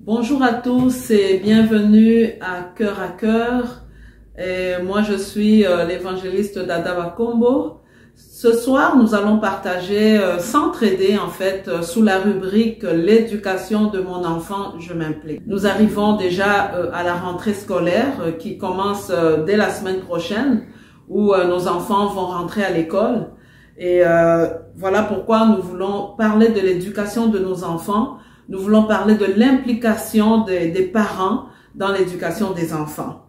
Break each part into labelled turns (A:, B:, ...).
A: Bonjour à tous et bienvenue à Cœur. Et moi, je suis l'évangéliste Dada Bakombo. Ce soir, nous allons partager, s'entraider en fait, sous la rubrique l'éducation de mon enfant, je m'implique. Nous arrivons déjà à la rentrée scolaire qui commence dès la semaine prochaine, où nos enfants vont rentrer à l'école. Et voilà pourquoi nous voulons parler de l'éducation de nos enfants. Nous voulons parler de l'implication des parents dans l'éducation des enfants.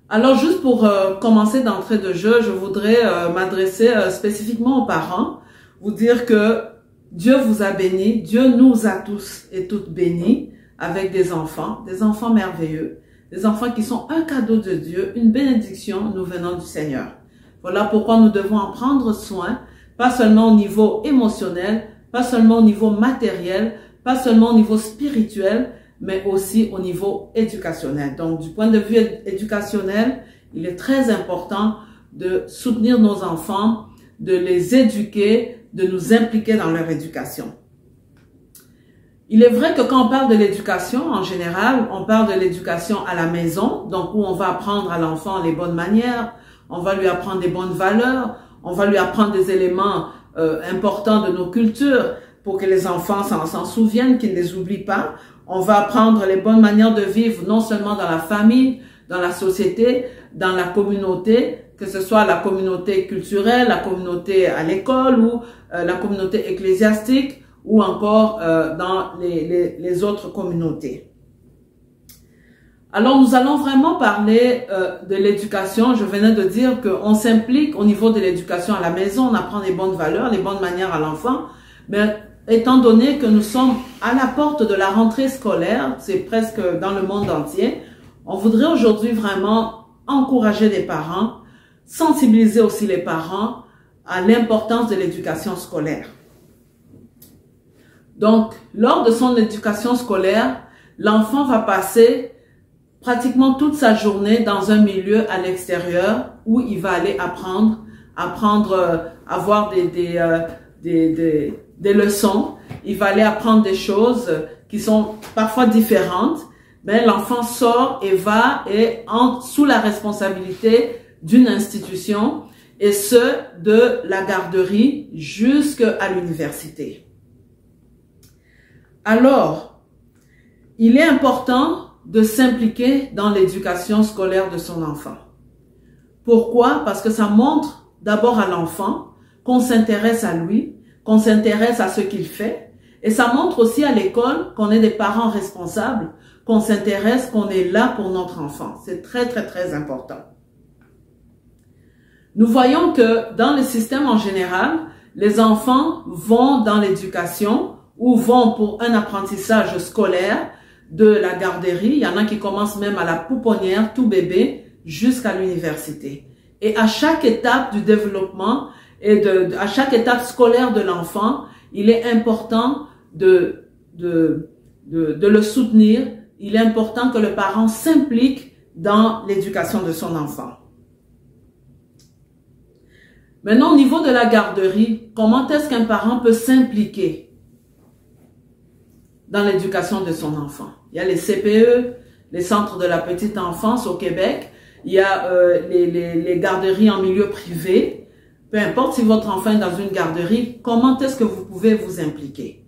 A: Alors, juste pour commencer d'entrée de jeu, je voudrais m'adresser spécifiquement aux parents, vous dire que Dieu vous a bénis, Dieu nous a tous et toutes bénis avec des enfants merveilleux, des enfants qui sont un cadeau de Dieu, une bénédiction nous venant du Seigneur. Voilà pourquoi nous devons en prendre soin, pas seulement au niveau émotionnel, pas seulement au niveau matériel, pas seulement au niveau spirituel, mais aussi au niveau éducationnel. Donc, du point de vue éducationnel, il est très important de soutenir nos enfants, de les éduquer, de nous impliquer dans leur éducation. Il est vrai que quand on parle de l'éducation, en général, on parle de l'éducation à la maison, donc où on va apprendre à l'enfant les bonnes manières, on va lui apprendre des bonnes valeurs, on va lui apprendre des éléments importants de nos cultures pour que les enfants s'en souviennent, qu'ils ne les oublient pas. On va apprendre les bonnes manières de vivre, non seulement dans la famille, dans la société, dans la communauté, que ce soit la communauté culturelle, la communauté à l'école ou la communauté ecclésiastique ou encore dans les autres communautés. Alors, nous allons vraiment parler de l'éducation. Je venais de dire qu'on s'implique au niveau de l'éducation à la maison, on apprend les bonnes valeurs, les bonnes manières à l'enfant, mais étant donné que nous sommes à la porte de la rentrée scolaire, c'est presque dans le monde entier, on voudrait aujourd'hui vraiment encourager les parents, sensibiliser aussi les parents à l'importance de l'éducation scolaire. Donc, lors de son éducation scolaire, l'enfant va passer pratiquement toute sa journée dans un milieu à l'extérieur où il va aller apprendre, avoir des leçons, il va aller apprendre des choses qui sont parfois différentes, mais l'enfant sort et entre sous la responsabilité d'une institution, et ce, de la garderie jusqu'à l'université. Alors, il est important de s'impliquer dans l'éducation scolaire de son enfant. Pourquoi? Parce que ça montre d'abord à l'enfant qu'on s'intéresse à lui, qu'on s'intéresse à ce qu'il fait, et ça montre aussi à l'école qu'on est des parents responsables, qu'on s'intéresse, qu'on est là pour notre enfant. C'est très, très, très important. Nous voyons que dans le système en général, les enfants vont dans l'éducation ou vont pour un apprentissage scolaire de la garderie. Il y en a qui commencent même à la pouponnière, tout bébé, jusqu'à l'université. Et à chaque étape du développement et à chaque étape scolaire de l'enfant, il est important de le soutenir. Il est important que le parent s'implique dans l'éducation de son enfant. Maintenant, au niveau de la garderie, comment est-ce qu'un parent peut s'impliquer dans l'éducation de son enfant? Il y a les CPE, les centres de la petite enfance au Québec. Il y a les garderies en milieu privé. Peu importe si votre enfant est dans une garderie, comment est-ce que vous pouvez vous impliquer?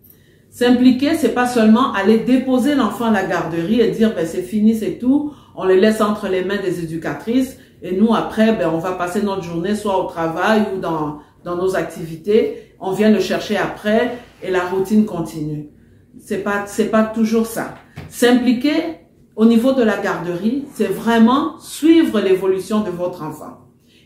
A: S'impliquer, c'est pas seulement aller déposer l'enfant à la garderie et dire ben c'est fini, c'est tout. On les laisse entre les mains des éducatrices et nous après on va passer notre journée soit au travail ou dans nos activités. On vient le chercher après et la routine continue. C'est pas toujours ça. S'impliquer au niveau de la garderie, c'est vraiment suivre l'évolution de votre enfant.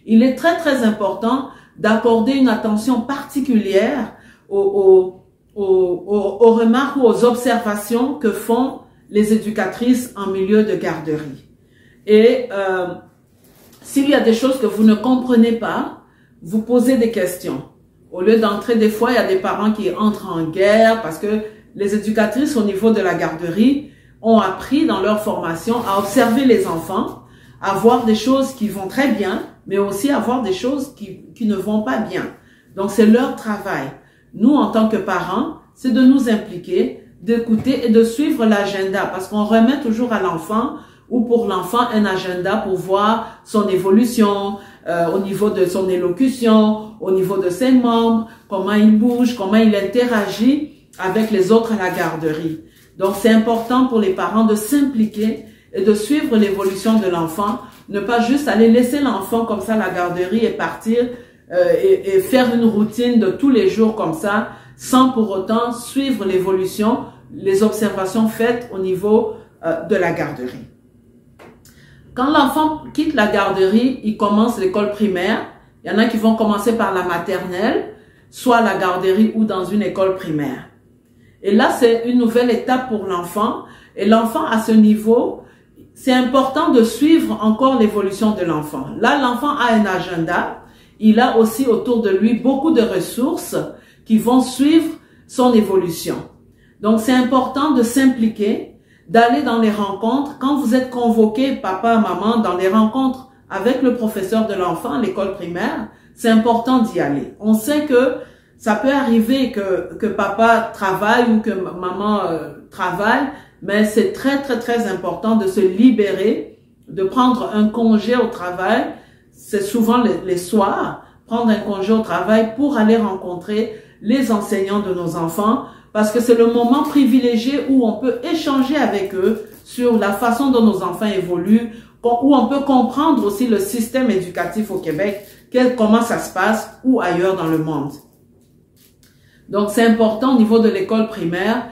A: Il est très, très important d'accorder une attention particulière aux remarques ou aux observations que font les éducatrices en milieu de garderie. Et s'il y a des choses que vous ne comprenez pas, vous posez des questions. Au lieu d'entrer, des fois, il y a des parents qui entrent en guerre parce que les éducatrices au niveau de la garderie ont appris dans leur formation à observer les enfants, à voir des choses qui vont très bien, mais aussi à voir des choses qui ne vont pas bien. Donc, c'est leur travail. Nous, en tant que parents, c'est de nous impliquer, d'écouter et de suivre l'agenda, parce qu'on remet toujours à l'enfant ou pour l'enfant un agenda pour voir son évolution au niveau de son élocution, au niveau de ses membres, comment il bouge, comment il interagit avec les autres à la garderie. Donc, c'est important pour les parents de s'impliquer et de suivre l'évolution de l'enfant, ne pas juste aller laisser l'enfant comme ça à la garderie et partir et faire une routine de tous les jours comme ça, sans pour autant suivre l'évolution, les observations faites au niveau de la garderie. Quand l'enfant quitte la garderie, il commence l'école primaire. Il y en a qui vont commencer par la maternelle, soit à la garderie ou dans une école primaire. Et là, c'est une nouvelle étape pour l'enfant. Et l'enfant, à ce niveau, c'est important de suivre encore l'évolution de l'enfant. Là, l'enfant a un agenda. Il a aussi autour de lui beaucoup de ressources qui vont suivre son évolution. Donc, c'est important de s'impliquer, d'aller dans les rencontres. Quand vous êtes convoqué, papa, maman, dans les rencontres avec le professeur de l'enfant à l'école primaire, c'est important d'y aller. On sait que ça peut arriver que papa travaille ou que maman travaille, mais c'est très, très, très important de se libérer, de prendre un congé au travail. C'est souvent les soirs, prendre un congé au travail pour aller rencontrer les enseignants de nos enfants, parce que c'est le moment privilégié où on peut échanger avec eux sur la façon dont nos enfants évoluent, où on peut comprendre aussi le système éducatif au Québec, comment ça se passe ou ailleurs dans le monde. Donc, c'est important au niveau de l'école primaire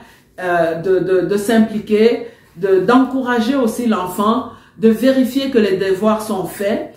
A: de s'impliquer, d'encourager aussi l'enfant, de vérifier que les devoirs sont faits.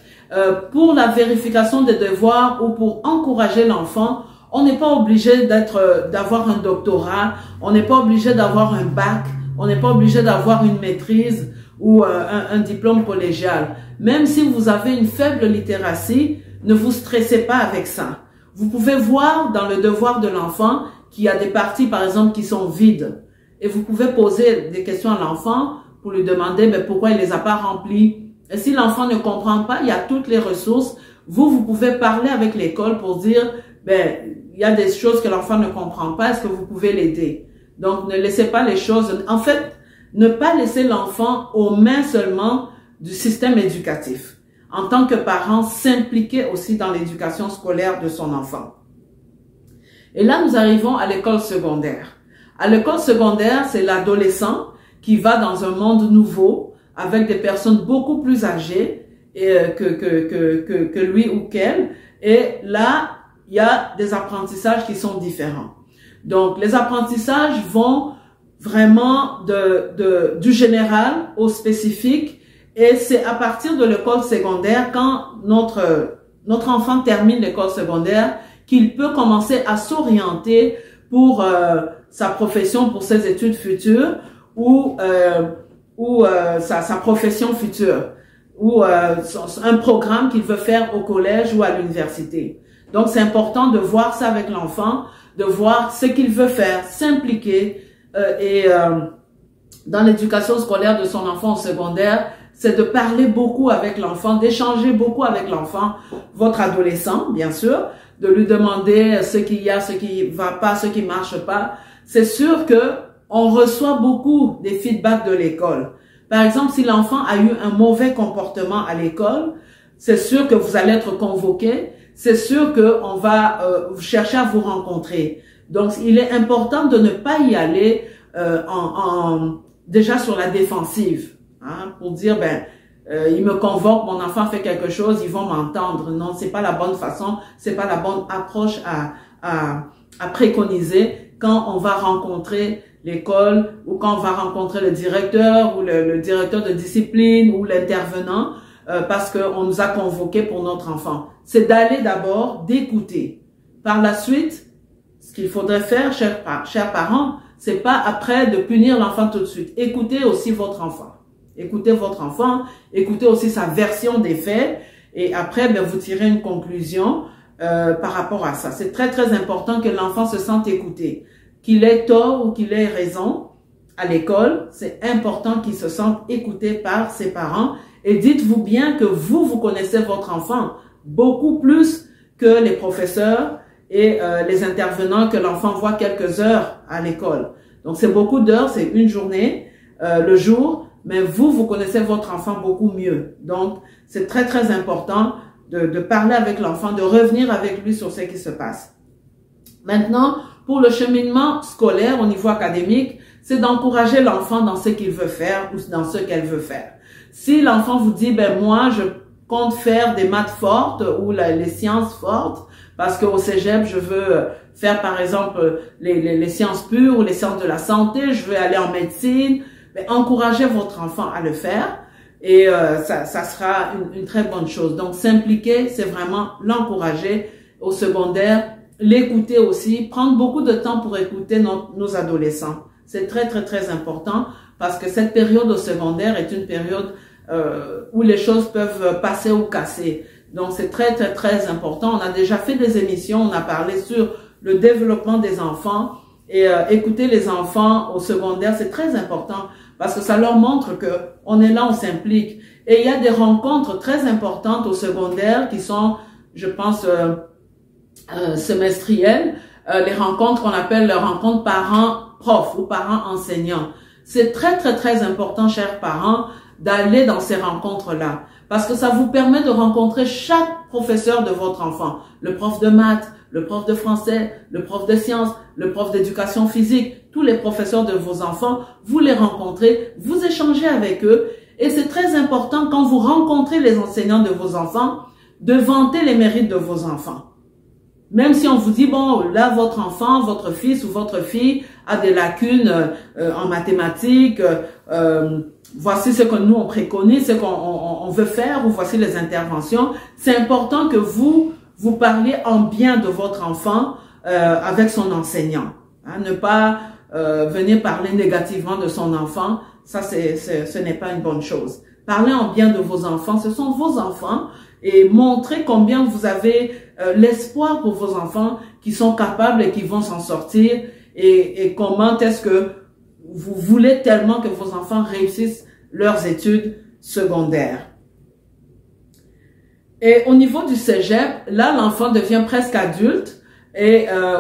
A: Pour la vérification des devoirs ou pour encourager l'enfant, on n'est pas obligé d'avoir un doctorat, on n'est pas obligé d'avoir un bac, on n'est pas obligé d'avoir une maîtrise ou un diplôme collégial. Même si vous avez une faible littératie, ne vous stressez pas avec ça. Vous pouvez voir dans le devoir de l'enfant qu'il y a des parties, par exemple, qui sont vides. Et vous pouvez poser des questions à l'enfant pour lui demander mais pourquoi il les a pas remplies. Et si l'enfant ne comprend pas, il y a toutes les ressources. Vous pouvez parler avec l'école pour dire, il y a des choses que l'enfant ne comprend pas, est-ce que vous pouvez l'aider? Donc, ne laissez pas les choses... En fait, ne pas laisser l'enfant aux mains seulement du système éducatif. En tant que parent, s'impliquer aussi dans l'éducation scolaire de son enfant. Et là, nous arrivons à l'école secondaire. À l'école secondaire, c'est l'adolescent qui va dans un monde nouveau avec des personnes beaucoup plus âgées que lui ou qu'elle. Et là, il y a des apprentissages qui sont différents. Donc, les apprentissages vont vraiment du général au spécifique. Et c'est à partir de l'école secondaire, quand notre enfant termine l'école secondaire, qu'il peut commencer à s'orienter pour sa profession, pour ses études futures ou sa profession future ou un programme qu'il veut faire au collège ou à l'université. Donc, c'est important de voir ça avec l'enfant, de voir ce qu'il veut faire, s'impliquer dans l'éducation scolaire de son enfant au secondaire, c'est de parler beaucoup avec l'enfant, d'échanger beaucoup avec l'enfant, votre adolescent, bien sûr, de lui demander ce qu'il y a, ce qui va pas, ce qui marche pas. C'est sûr que on reçoit beaucoup des feedbacks de l'école. Par exemple, si l'enfant a eu un mauvais comportement à l'école, c'est sûr que vous allez être convoqué, c'est sûr que on va chercher à vous rencontrer. Donc, il est important de ne pas y aller déjà sur la défensive, hein, pour dire il me convoque, mon enfant fait quelque chose, ils vont m'entendre. Non, c'est pas la bonne façon, c'est pas la bonne approche à préconiser quand on va rencontrer l'école ou quand on va rencontrer le directeur ou le directeur de discipline ou l'intervenant parce qu'on nous a convoqués pour notre enfant. C'est d'aller d'abord, d'écouter. Par la suite, ce qu'il faudrait faire, chers parents, c'est pas après de punir l'enfant tout de suite. Écoutez aussi votre enfant. Écoutez votre enfant, écoutez aussi sa version des faits et après, vous tirez une conclusion par rapport à ça. C'est très, très important que l'enfant se sente écouté. Qu'il ait tort ou qu'il ait raison à l'école, c'est important qu'il se sente écouté par ses parents. Et dites-vous bien que vous connaissez votre enfant beaucoup plus que les professeurs et les intervenants que l'enfant voit quelques heures à l'école. Donc, c'est beaucoup d'heures, c'est une journée, le jour, mais vous connaissez votre enfant beaucoup mieux. Donc, c'est très, très important de parler avec l'enfant, de revenir avec lui sur ce qui se passe. Maintenant, pour le cheminement scolaire au niveau académique, c'est d'encourager l'enfant dans ce qu'il veut faire ou dans ce qu'elle veut faire. Si l'enfant vous dit, ben moi, je compte faire des maths fortes ou les sciences fortes, parce qu'au cégep, je veux faire par exemple les sciences pures ou les sciences de la santé, je veux aller en médecine, ben, encouragez votre enfant à le faire et ça sera une très bonne chose. Donc, s'impliquer, c'est vraiment l'encourager au secondaire, l'écouter aussi, prendre beaucoup de temps pour écouter nos adolescents. C'est très, très, très important parce que cette période au secondaire est une période où les choses peuvent passer ou casser. Donc, c'est très, très, très important. On a déjà fait des émissions, on a parlé sur le développement des enfants et écouter les enfants au secondaire, c'est très important parce que ça leur montre que on est là, on s'implique. Et il y a des rencontres très importantes au secondaire qui sont, je pense, semestrielles. Les rencontres qu'on appelle les rencontres parents-prof ou parents-enseignants. C'est très, très, très important, chers parents, d'aller dans ces rencontres-là. Parce que ça vous permet de rencontrer chaque professeur de votre enfant. Le prof de maths, le prof de français, le prof de sciences, le prof d'éducation physique, tous les professeurs de vos enfants, vous les rencontrez, vous échangez avec eux. Et c'est très important quand vous rencontrez les enseignants de vos enfants, de vanter les mérites de vos enfants. Même si on vous dit, bon, là, votre enfant, votre fils ou votre fille a des lacunes en mathématiques, voici ce que nous, on préconise, ce qu'on veut faire, ou voici les interventions. C'est important que vous parliez en bien de votre enfant avec son enseignant. Hein, ne pas venir parler négativement de son enfant, ça, ce n'est pas une bonne chose. Parlez en bien de vos enfants, ce sont vos enfants, et montrez combien vous avez l'espoir pour vos enfants qui sont capables et qui vont s'en sortir, et comment est-ce que vous voulez tellement que vos enfants réussissent leurs études secondaires. Et au niveau du cégep, là, l'enfant devient presque adulte,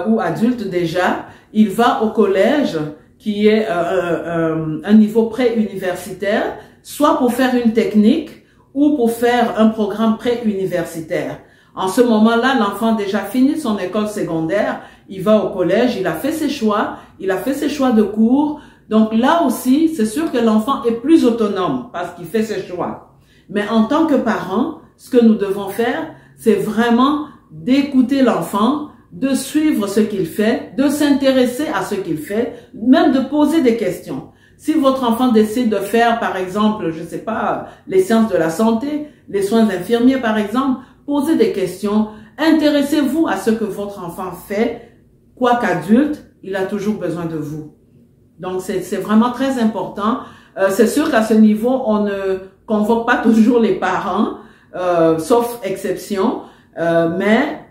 A: ou adulte déjà. Il va au collège, qui est un niveau pré-universitaire, soit pour faire une technique, ou pour faire un programme pré-universitaire. En ce moment-là, l'enfant a déjà fini son école secondaire, il va au collège, il a fait ses choix de cours. Donc là aussi, c'est sûr que l'enfant est plus autonome parce qu'il fait ses choix. Mais en tant que parent, ce que nous devons faire, c'est vraiment d'écouter l'enfant, de suivre ce qu'il fait, de s'intéresser à ce qu'il fait, même de poser des questions. Si votre enfant décide de faire, par exemple, je sais pas, les sciences de la santé, les soins infirmiers, par exemple, posez des questions. Intéressez-vous à ce que votre enfant fait. Quoiqu'adulte, il a toujours besoin de vous. Donc, c'est vraiment très important. C'est sûr qu'à ce niveau, on ne convoque pas toujours les parents, sauf exception, mais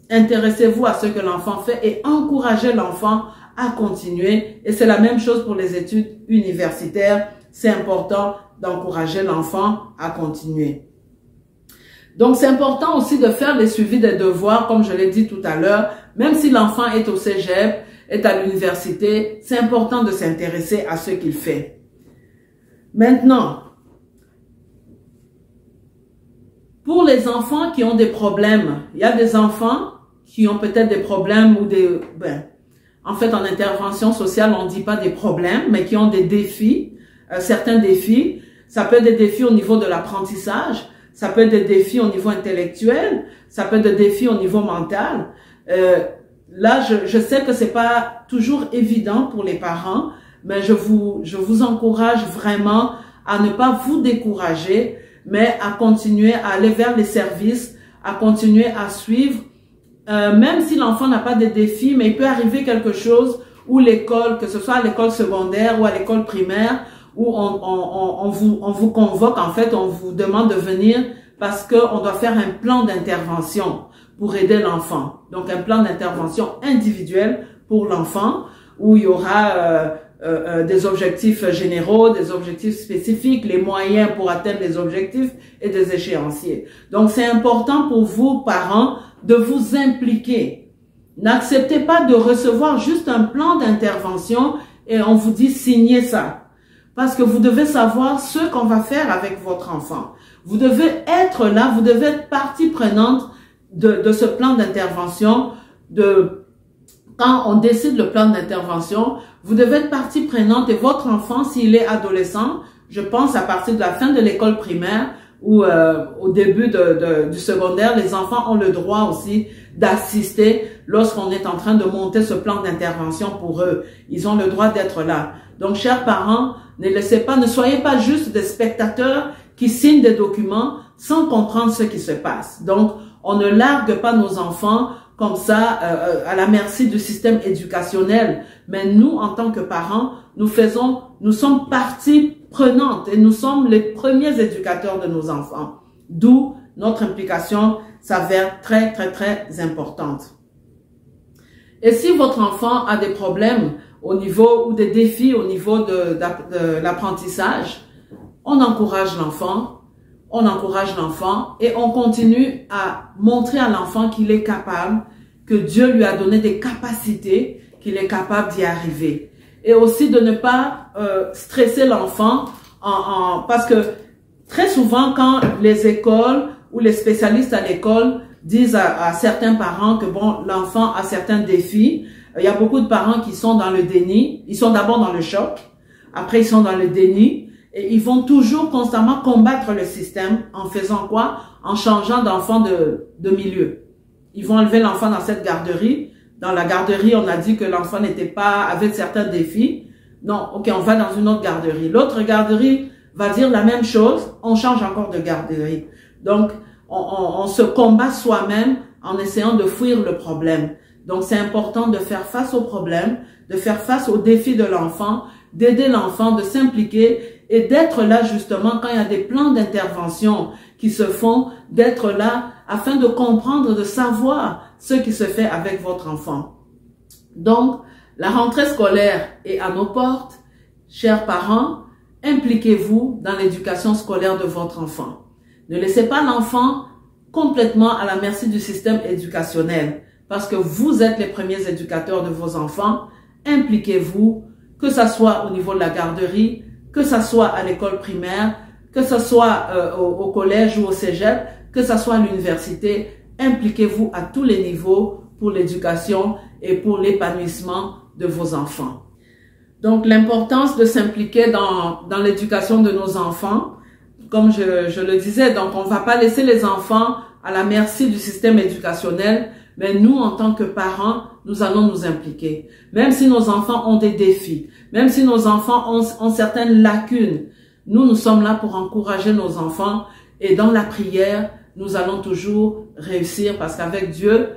A: intéressez-vous à ce que l'enfant fait et encouragez l'enfant à continuer. Et c'est la même chose pour les études universitaires. C'est important d'encourager l'enfant à continuer. Donc, c'est important aussi de faire les suivis des devoirs, comme je l'ai dit tout à l'heure. Même si l'enfant est au cégep, est à l'université, c'est important de s'intéresser à ce qu'il fait. Maintenant, pour les enfants qui ont des problèmes, il y a des enfants qui ont peut-être des problèmes ou des... en fait, en intervention sociale, on ne dit pas des problèmes, mais qui ont des défis, certains défis. Ça peut être des défis au niveau de l'apprentissage, ça peut être des défis au niveau intellectuel, ça peut être des défis au niveau mental. Là, je sais que c'est pas toujours évident pour les parents, mais je vous encourage vraiment à ne pas vous décourager, mais à continuer à aller vers les services, à continuer à suivre. Même si l'enfant n'a pas de défis, mais il peut arriver quelque chose où l'école, que ce soit à l'école secondaire ou à l'école primaire, où on vous convoque, en fait, on vous demande de venir parce qu'on doit faire un plan d'intervention pour aider l'enfant. Donc, un plan d'intervention individuel pour l'enfant où il y aura des objectifs généraux, des objectifs spécifiques, les moyens pour atteindre les objectifs et des échéanciers. Donc, c'est important pour vous, parents, de vous impliquer N'acceptez pas de recevoir juste un plan d'intervention et on vous dit signez ça. Parce que vous devez savoir ce qu'on va faire avec votre enfant. Vous devez être là, vous devez être partie prenante de ce plan d'intervention. Quand on décide le plan d'intervention, vous devez être partie prenante et votre enfant, s'il est adolescent, je pense à partir de la fin de l'école primaire ou au début du secondaire, les enfants ont le droit aussi d'assister lorsqu'on est en train de monter ce plan d'intervention pour eux. Ils ont le droit d'être là. Donc, chers parents, ne soyez pas juste des spectateurs qui signent des documents sans comprendre ce qui se passe. Donc, on ne largue pas nos enfants comme ça à la merci du système éducationnel. Mais nous, en tant que parents, nous sommes partie prenante et nous sommes les premiers éducateurs de nos enfants. D'où notre implication s'avère très, très, très importante. Et si votre enfant a des problèmes au niveau ou des défis au niveau de l'apprentissage, on encourage l'enfant et on continue à montrer à l'enfant qu'il est capable, que Dieu lui a donné des capacités, qu'il est capable d'y arriver. Et aussi de ne pas stresser l'enfant parce que très souvent quand les écoles ou les spécialistes à l'école disent à certains parents que bon, l'enfant a certains défis, il y a beaucoup de parents qui sont dans le déni, ils sont d'abord dans le choc, après ils sont dans le déni, et ils vont toujours constamment combattre le système en faisant quoi? En changeant d'enfant de milieu. Ils vont enlever l'enfant dans cette garderie. Dans la garderie, on a dit que l'enfant avait certains défis. Non, ok, on va dans une autre garderie. L'autre garderie va dire la même chose, on change encore de garderie. Donc, on se combat soi-même en essayant de fuir le problème. Donc, c'est important de faire face au problème, de faire face aux défis de l'enfant, d'aider l'enfant, de s'impliquer et d'être là justement quand il y a des plans d'intervention qui se font, d'être là afin de comprendre, de savoir ce qui se fait avec votre enfant. Donc, la rentrée scolaire est à nos portes. Chers parents, impliquez-vous dans l'éducation scolaire de votre enfant. Ne laissez pas l'enfant complètement à la merci du système éducationnel parce que vous êtes les premiers éducateurs de vos enfants. Impliquez-vous, que ça soit au niveau de la garderie, que ça soit à l'école primaire, que ça soit au collège ou au cégep, que ça soit à l'université. Impliquez-vous à tous les niveaux pour l'éducation et pour l'épanouissement de vos enfants. Donc, l'importance de s'impliquer dans l'éducation de nos enfants, comme je le disais, donc on ne va pas laisser les enfants à la merci du système éducationnel, mais nous, en tant que parents, nous allons nous impliquer. Même si nos enfants ont des défis, même si nos enfants ont certaines lacunes, nous sommes là pour encourager nos enfants et dans la prière, nous allons toujours réussir parce qu'avec Dieu,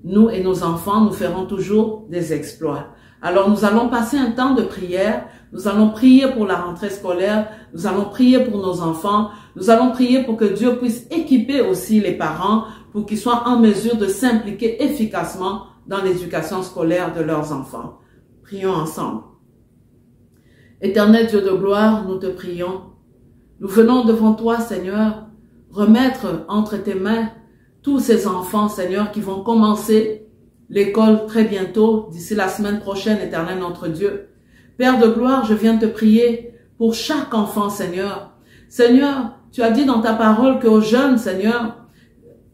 A: nous et nos enfants, nous ferons toujours des exploits. Alors, nous allons passer un temps de prière. Nous allons prier pour la rentrée scolaire. Nous allons prier pour nos enfants. Nous allons prier pour que Dieu puisse équiper aussi les parents pour qu'ils soient en mesure de s'impliquer efficacement dans l'éducation scolaire de leurs enfants. Prions ensemble. Éternel Dieu de gloire, nous te prions. Nous venons devant toi, Seigneur, remettre entre tes mains tous ces enfants, Seigneur, qui vont commencer l'école très bientôt, d'ici la semaine prochaine, Éternel notre Dieu. Père de gloire, je viens te prier pour chaque enfant, Seigneur. Seigneur, tu as dit dans ta parole qu'aux jeunes, Seigneur,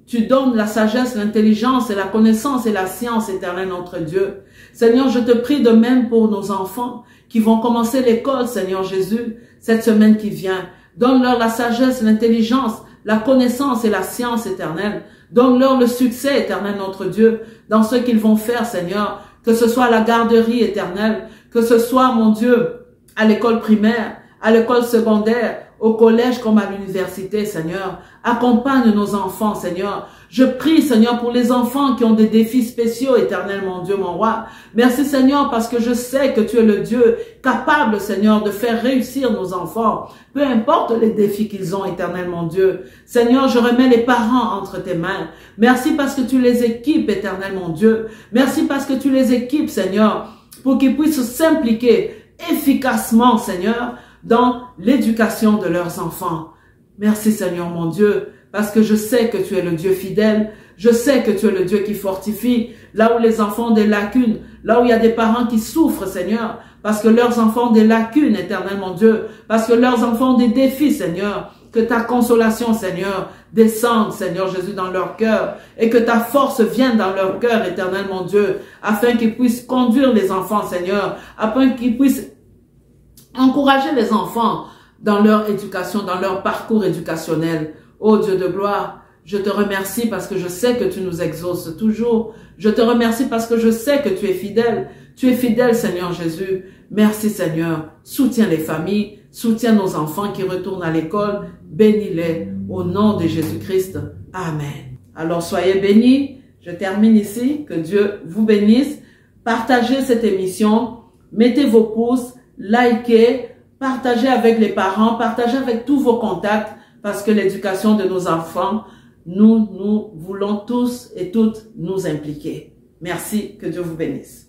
A: tu donnes la sagesse, l'intelligence et la connaissance et la science, Éternel notre Dieu. Seigneur, je te prie de même pour nos enfants qui vont commencer l'école, Seigneur Jésus, cette semaine qui vient. Donne-leur la sagesse, l'intelligence, la connaissance et la science, Éternelle. Donne-leur le succès, Éternel notre Dieu, dans ce qu'ils vont faire, Seigneur. Que ce soit à la garderie, Éternelle, que ce soit, mon Dieu, à l'école primaire, à l'école secondaire, au collège comme à l'université, Seigneur. Accompagne nos enfants, Seigneur. Je prie, Seigneur, pour les enfants qui ont des défis spéciaux, Éternel, mon Dieu, mon roi. Merci, Seigneur, parce que je sais que tu es le Dieu capable, Seigneur, de faire réussir nos enfants. Peu importe les défis qu'ils ont, Éternel, mon Dieu. Seigneur, je remets les parents entre tes mains. Merci parce que tu les équipes, Éternel, mon Dieu. Merci parce que tu les équipes, Seigneur, pour qu'ils puissent s'impliquer efficacement, Seigneur, dans l'éducation de leurs enfants. Merci, Seigneur, mon Dieu. parce que je sais que tu es le Dieu fidèle. Je sais que tu es le Dieu qui fortifie. Là où les enfants ont des lacunes, là où il y a des parents qui souffrent, Seigneur, parce que leurs enfants ont des lacunes, éternel mon Dieu, parce que leurs enfants ont des défis, Seigneur, que ta consolation, Seigneur, descende, Seigneur Jésus, dans leur cœur, et que ta force vienne dans leur cœur, éternel mon Dieu, afin qu'ils puissent conduire les enfants, Seigneur, afin qu'ils puissent encourager les enfants dans leur éducation, dans leur parcours éducationnel. Ô Dieu de gloire, je te remercie parce que je sais que tu nous exauces toujours. Je te remercie parce que je sais que tu es fidèle. Tu es fidèle, Seigneur Jésus. Merci, Seigneur. Soutiens les familles, soutiens nos enfants qui retournent à l'école. Bénis-les au nom de Jésus-Christ. Amen. Alors, soyez bénis. Je termine ici. Que Dieu vous bénisse. Partagez cette émission. Mettez vos pouces, likez, partagez avec les parents, partagez avec tous vos contacts parce que l'éducation de nos enfants, nous voulons tous et toutes nous impliquer. Merci, que Dieu vous bénisse.